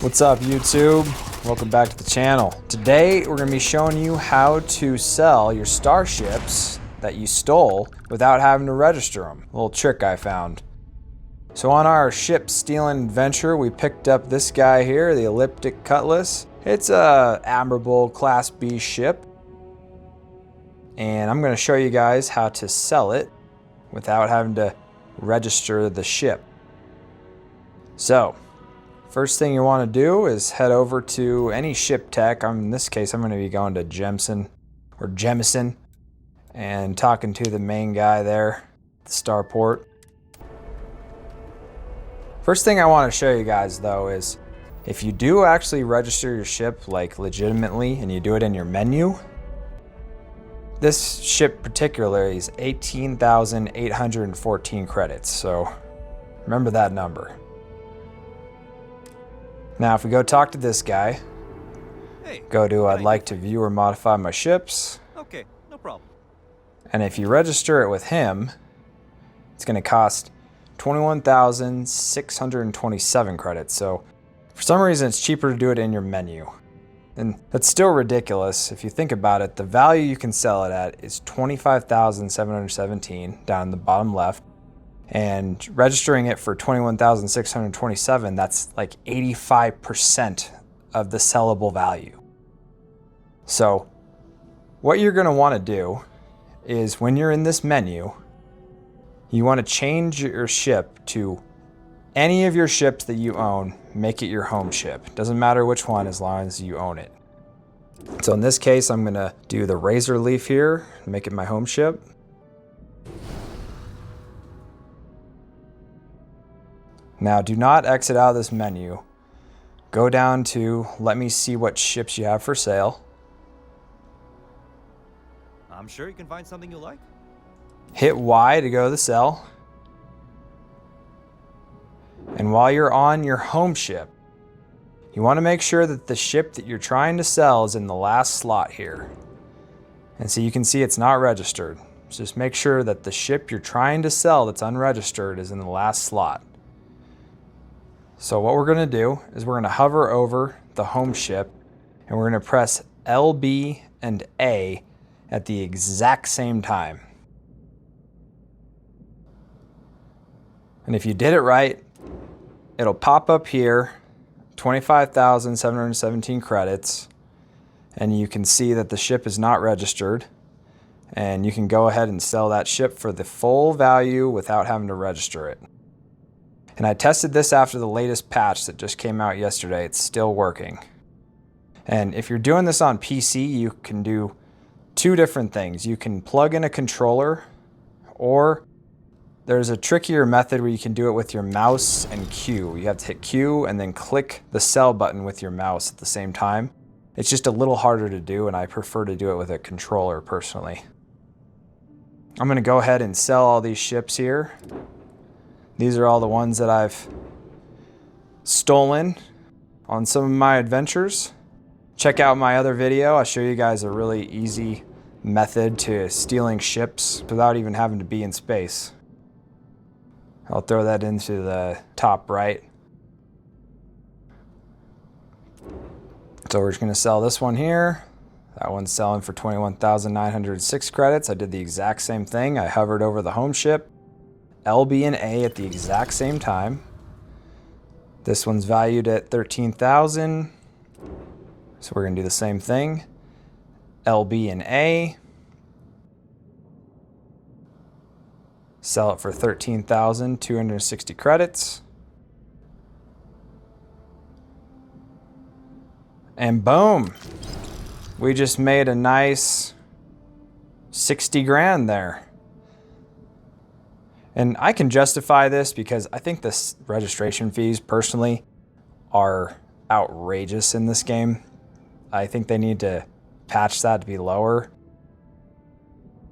What's up, YouTube? Welcome back to the channel. Today we're going to be showing you how to sell your starships that you stole without having to register them. A little trick I found. So on our ship stealing adventure, we picked up this guy here, the Elliptic Cutlass. It's a admirable Class B ship, and I'm going to show you guys how to sell it without having to register the ship. So first thing you want to do is head over to any ship tech. In this case, I'm going to be going to Jemison and talking to the main guy there, the starport. First thing I want to show you guys though is if you do actually register your ship like legitimately and you do it in your menu, this ship particularly is 18,814 credits. So remember that number. Now, if we go talk to this guy, go to I'd like to view or modify my ships. Okay, no problem. And if you register it with him, it's going to cost 21,627 credits. So for some reason, it's cheaper to do it in your menu. And that's still ridiculous. If you think about it, the value you can sell it at is 25,717 down in the bottom left. And registering it for 21,627, that's like 85% of the sellable value. So what you're going to want to do is when you're in this menu, you want to change your ship to any of your ships that you own, make it your home ship. Doesn't matter which one as long as you own it. So in this case, I'm going to do the Razor Leaf here, make it my home ship. Now, do not exit out of this menu. Go down to let me see what ships you have for sale. I'm sure you can find something you like. Hit Y to go to the sell. And while you're on your home ship, you want to make sure that the ship that you're trying to sell is in the last slot here. And so you can see it's not registered. So just make sure that the ship you're trying to sell that's unregistered is in the last slot. So what we're going to do is we're going to hover over the home ship and we're going to press LB and A at the exact same time. And if you did it right, it'll pop up here, 25,717 credits, and you can see that the ship is not registered, and you can go ahead and sell that ship for the full value without having to register it. And I tested this after the latest patch that just came out yesterday. It's still working. And if you're doing this on PC, you can do two different things. You can plug in a controller, or there's a trickier method where you can do it with your mouse and Q. You have to hit Q and then click the sell button with your mouse at the same time. It's just a little harder to do, and I prefer to do it with a controller personally. I'm going to go ahead and sell all these ships here. These are all the ones that I've stolen on some of my adventures. Check out my other video. I'll show you guys a really easy method to stealing ships without even having to be in space. I'll throw that into the top right. So we're just going to sell this one here. That one's selling for 21,906 credits. I did the exact same thing. I hovered over the home ship, LB and A at the exact same time. This one's valued at 13,000. So we're going to do the same thing. LB and A. Sell it for 13,260 credits. And boom. We just made a nice 60 grand there. And I can justify this because I think the registration fees personally are outrageous in this game. I think they need to patch that to be lower.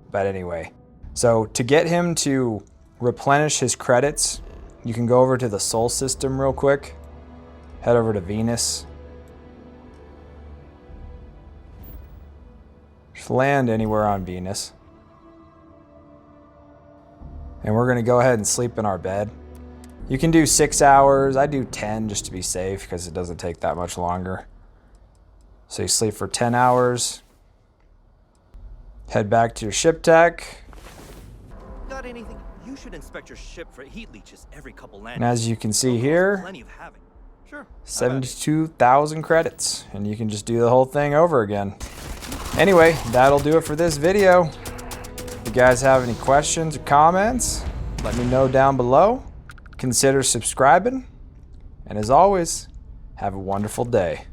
But anyway, so to get him to replenish his credits, you can go over to the Sol system real quick. Head over to Venus. Just land anywhere on Venus. And we're going to go ahead and sleep in our bed. You can do 6 hours. I do 10 just to be safe because it doesn't take that much longer. So you sleep for 10 hours. Head back to your ship deck. Got anything? You should inspect your ship for heat leeches every couple landings. And as you can see here, Plenty of havoc. Sure. 72,000 credits. And you can just do the whole thing over again. Anyway, that'll do it for this video. If you guys have any questions or comments, let me know down below. Consider subscribing. And as always, have a wonderful day.